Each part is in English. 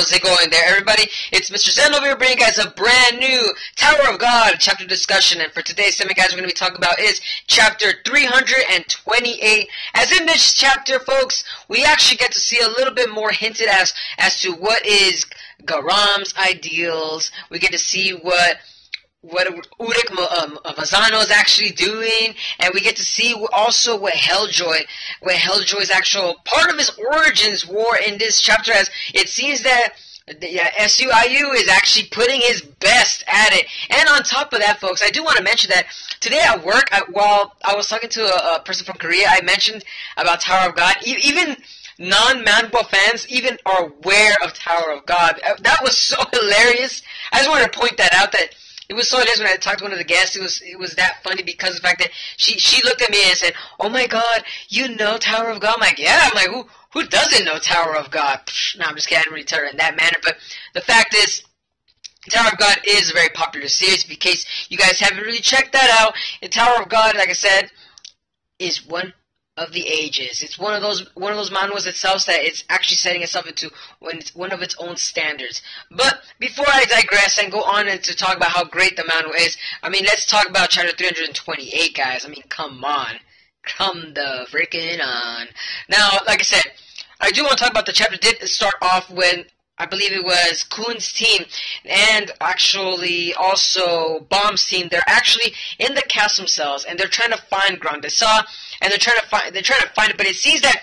How's it going there, everybody? It's Mr. Zen over here bringing you guys a brand new Tower of God chapter discussion. And for today's segment, guys, we're going to be talking about is chapter 328. As in this chapter, folks, we actually get to see a little bit more hinted as to what is Garam's ideals. We get to see what Urik Mazano is actually doing, and we get to see also what Helljoy's actual part of his origins were in this chapter, as it seems that SUIU is actually putting his best at it. And on top of that, folks, I do want to mention that today at work, while I was talking to a person from Korea, I mentioned about Tower of God. Even non-Manwha fans even are aware of Tower of God. That was so hilarious. I just wanted to point that out, that it was so hilarious when I talked to one of the guests. It was that funny because of the fact that she looked at me and said, "Oh my God, you know Tower of God?" I'm like, "Yeah." I'm like, who doesn't know Tower of God? No, I'm just kidding. I didn't really tell her in that manner. But the fact is, Tower of God is a very popular series. In case you guys haven't really checked that out, the Tower of God, like I said, is one of the ages. It's one of those manhwas itself that it's actually setting itself into one of its own standards. But before I digress and go on and to talk about how great the manhwa is, I mean, let's talk about chapter 328, guys. I mean, come on. Come the freaking on. Now, like I said, I do want to talk about the chapter did start off when I believe it was Kun's team and actually also Bomb's team. They're actually in the castle cells and they're trying to find Grande Sa, and they're trying to find it, but it seems that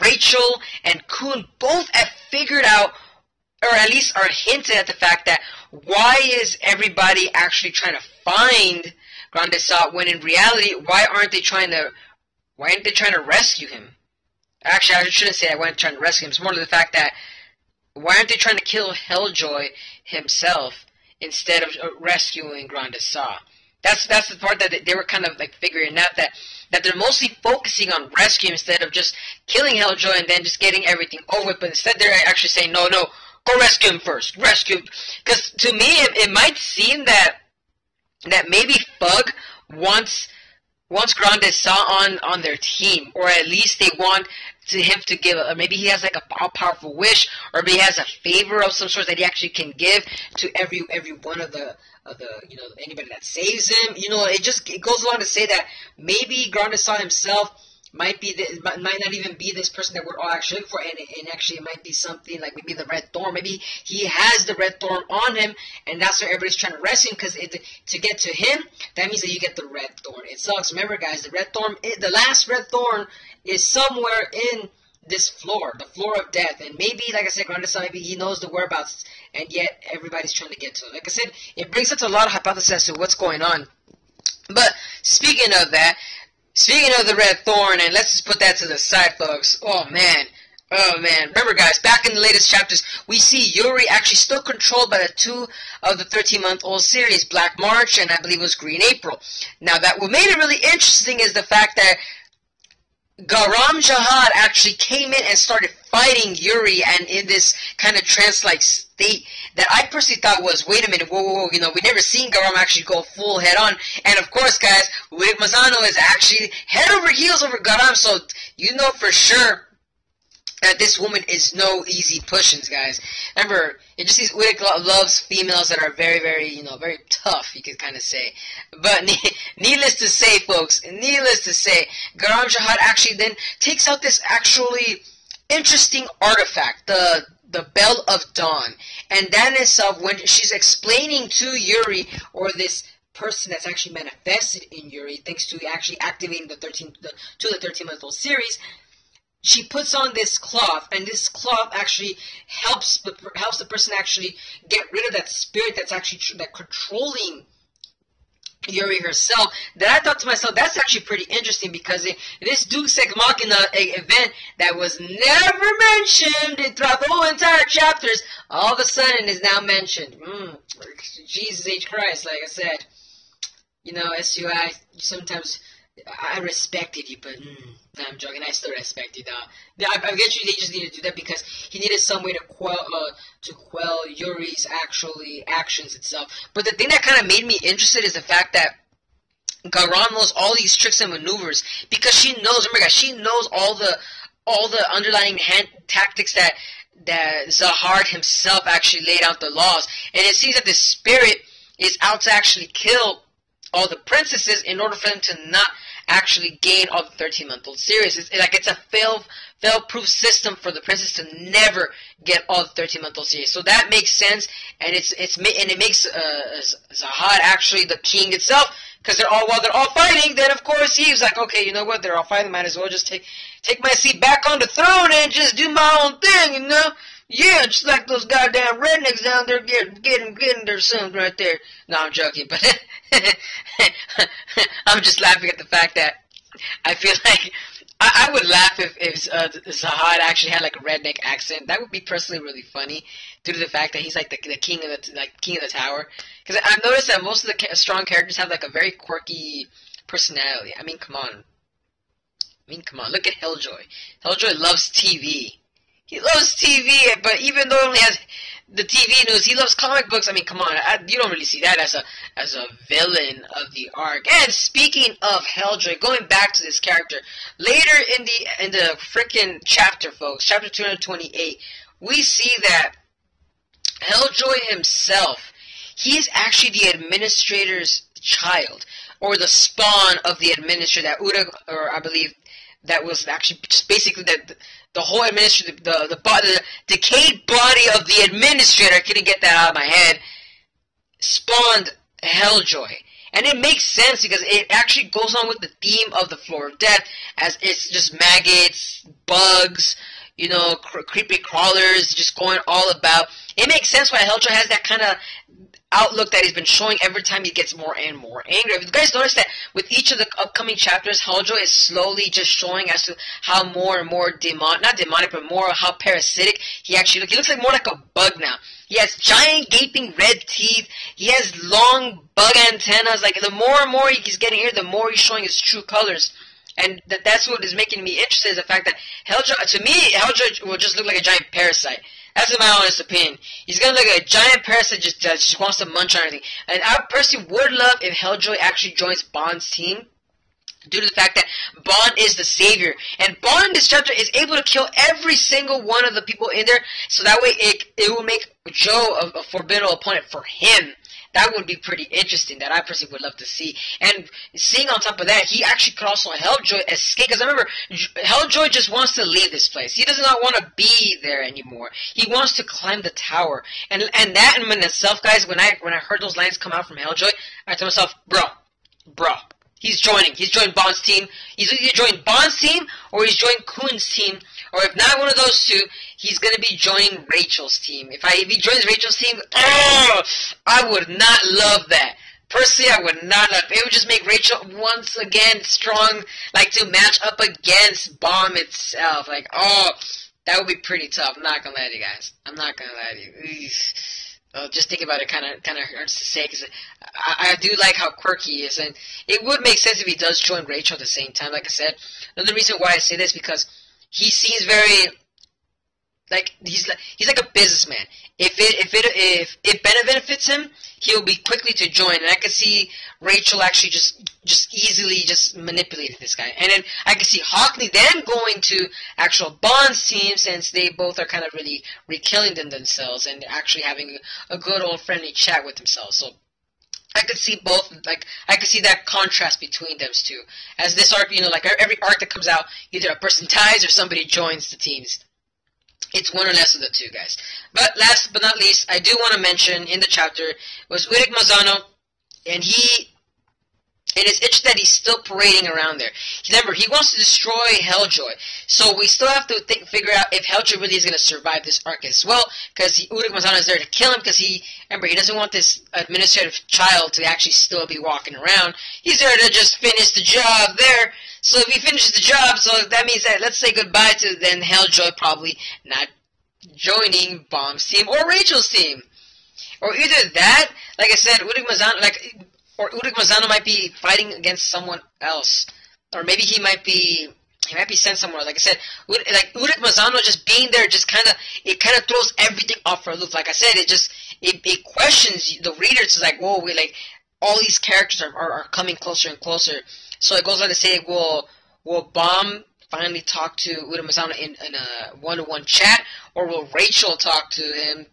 Rachel and Kun both have figured out, or at least are hinted at the fact that why is everybody actually trying to find Grande Sa when in reality why aren't they trying to rescue him? Actually, I shouldn't say I wasn't trying to rescue him. It's more to the fact that why aren't they trying to kill Helljoy himself instead of rescuing Grande Sa? That's the part that they were kind of like figuring out, that they're mostly focusing on rescue instead of just killing Helljoy and then just getting everything over with. But instead they're actually saying, no, go rescue him first. Rescue him. Because to me, it might seem that maybe Fug wants Grande Sa on their team, or at least they want him to give, maybe he has like a powerful wish, or maybe he has a favor of some sort that he actually can give to every one of the anybody that saves him. It goes along to say that maybe Grande Sa himself might not even be this person that we're all actually looking for, and actually it might be something like maybe the Red Thorn. Maybe he has the Red Thorn on him, and that's why everybody's trying to rescue him, because to get to him, that means that you get the Red Thorn. It sucks. Remember, guys, the Red Thorn, the last Red Thorn is somewhere in this floor, the floor of death, and maybe, like I said, Grande Sa, maybe he knows the whereabouts, and yet everybody's trying to get to it. Like I said, it brings up a lot of hypotheses as to what's going on. But speaking of the Red Thorn, and let's just put that to the side, folks. Oh man. Remember, guys, back in the latest chapters, we see Yuri actually still controlled by the two of the 13-month-old series, Black March and I believe it was Green April. Now, what made it really interesting is the fact that Garam Jihad actually came in and started fighting Yuri, and in this kind of trance-like state that I personally thought was, wait a minute, whoa, we never seen Garam actually go full head-on. And of course, guys, Urik Mazano is actually head over heels over Garam, so you know for sure that this woman is no easy pushings, guys. Remember, it just seems Urik loves females that are very, very, very tough, you could kind of say. But needless to say, folks, Garam Jihad actually then takes out this actually interesting artifact, the Bell of Dawn. And that in itself, when she's explaining to Yuri, or this person that's actually manifested in Yuri, thanks to actually activating the 13-month-old series, she puts on this cloth, and this cloth actually helps the person actually get rid of that spirit that's actually controlling Yuri herself. That I thought to myself, that's actually pretty interesting, because this Deus Ex Machina event that was never mentioned throughout the whole entire chapters, all of a sudden is now mentioned. Jesus H. Christ, like I said, SUI, sometimes I respected you, but no, I'm joking. I still respect you, though. I get you. They just needed to do that because he needed some way to quell Yuri's actions itself. But the thing that kind of made me interested is the fact that Garam knows all these tricks and maneuvers, because she knows. Remember, guys, she knows all the underlying tactics that that Zahard himself actually laid out the laws, and it seems that the spirit is out to actually kill all the princesses in order for them to not actually gain all the 13-month-old series. It's a fail-proof system for the princess to never get all the 13-month-old series. So that makes sense, and it makes Zahad actually the king itself, because they're all fighting. Then of course he's like, okay, you know what? They're all fighting. Might as well just take my seat back on the throne and just do my own thing, you know? Yeah, just like those goddamn rednecks down there getting their sons right there. No, I'm joking, but I'm just laughing at the fact that I feel like I would laugh if Zahad actually had like a redneck accent. That would be personally really funny, due to the fact that he's like the king of the tower. Because I've noticed that most of the strong characters have like a very quirky personality. I mean, come on. Look at Helljoy. Helljoy loves TV. He loves TV, but even though he only has the TV news, he loves comic books. I mean, come on, you don't really see that as a villain of the arc. And speaking of Helljoy, going back to this character, later in the frickin' chapter, folks, chapter 228, we see that Helljoy himself, he is actually the administrator's child, or the spawn of the administrator that or I believe that was actually just basically the whole administrator, the decayed body of the administrator, I couldn't get that out of my head, spawned Helljoy. And it makes sense because it actually goes on with the theme of the Floor of Death, as it's just maggots, bugs, you know, creepy crawlers just going all about. It makes sense why Helljoy has that kind of outlook that he's been showing every time he gets more and more angry. If you guys notice that with each of the upcoming chapters, Helljoy is slowly just showing as to how more and more not demonic, but more how parasitic he actually looks. He looks like more like a bug now. He has giant gaping red teeth. He has long bug antennas. Like, the more and more he's getting here, the more he's showing his true colors. And that's what is making me interested, is the fact that Helljoy, to me, Helljoy will just look like a giant parasite. That's in my honest opinion. He's gonna look like a giant parasite that just wants to munch on everything. And I personally would love if Helljoy actually joins Bond's team, due to the fact that Bond is the savior. And Bond in this chapter is able to kill every single one of the people in there, so that way it will make Joe a formidable opponent for him. That would be pretty interesting, that I personally would love to see. And seeing on top of that, he actually could also help Helljoy escape. Because remember, Helljoy just wants to leave this place. He does not want to be there anymore. He wants to climb the tower. And that in itself, guys, when I heard those lines come out from Helljoy, I told myself, bro, he's joining Bond's team. He's either joining Bond's team, or he's joining Kuhn's team. Or if not one of those two, he's going to be joining Rachel's team. If he joins Rachel's team, I would not love that. Personally, I would not love it. It would just make Rachel once again strong, like to match up against Bomb itself. Like, that would be pretty tough. I'm not going to lie to you guys. I'm not going to lie to you. Just think about it, kind of hurts to say, because I do like how quirky he is, and it would make sense if he does join Rachel at the same time. Like I said, another reason why I say this, because he seems very like he's like a businessman. If it benefits him, he'll be quickly to join. And I can see Rachel actually just easily just manipulating this guy. And then I can see Hockney then going to actual Bond's team, since they both are kind of really rekilling themselves and actually having a good old friendly chat with themselves. So I could see both, like, I could see that contrast between those two. As this arc, you know, like every arc that comes out, either a person dies or somebody joins the teams. It's one or less of the two, guys. But last but not least, I do want to mention in the chapter was Urik Mazano, and it's interesting that he's still parading around there. Remember, he wants to destroy Helljoy. So we still have to figure out if Helljoy really is going to survive this arc as well, because Urik Mazano is there to kill him, because he doesn't want this administrative child to actually still be walking around. He's there to just finish the job there. So if he finishes the job, so that means that let's say goodbye to then Helljoy probably not joining Bomb's team or Rachel's team. Or either that, like I said, Urik Mazano might be fighting against someone else, or maybe he might be sent somewhere. Like I said, like Urik Mazano just being there, just kind of throws everything off for a loop. Like I said, it questions the reader. It's like, whoa, all these characters are coming closer and closer. So it goes on to say, will Bomb finally talk to Uramazana in a one-to-one chat, or will Rachel talk to him,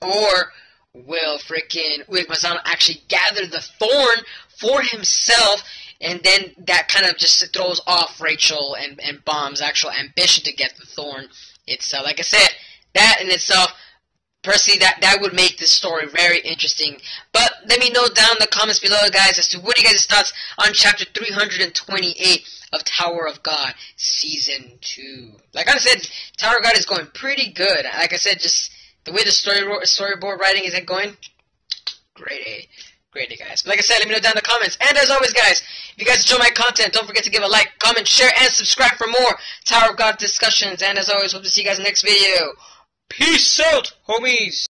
or will freaking Uramazana actually gather the thorn for himself, and then that kind of just throws off Rachel and Bomb's actual ambition to get the thorn itself. Like I said, that in itself, personally, that would make this story very interesting. But let me know down in the comments below, guys, as to what are you guys' thoughts on chapter 328 of Tower of God Season 2. Like I said, Tower of God is going pretty good. Like I said, just the way the storyboard writing is going, great, guys. But like I said, let me know down in the comments. And as always, guys, if you guys enjoy my content, don't forget to give a like, comment, share, and subscribe for more Tower of God discussions. And as always, hope to see you guys in the next video. Peace out, homies!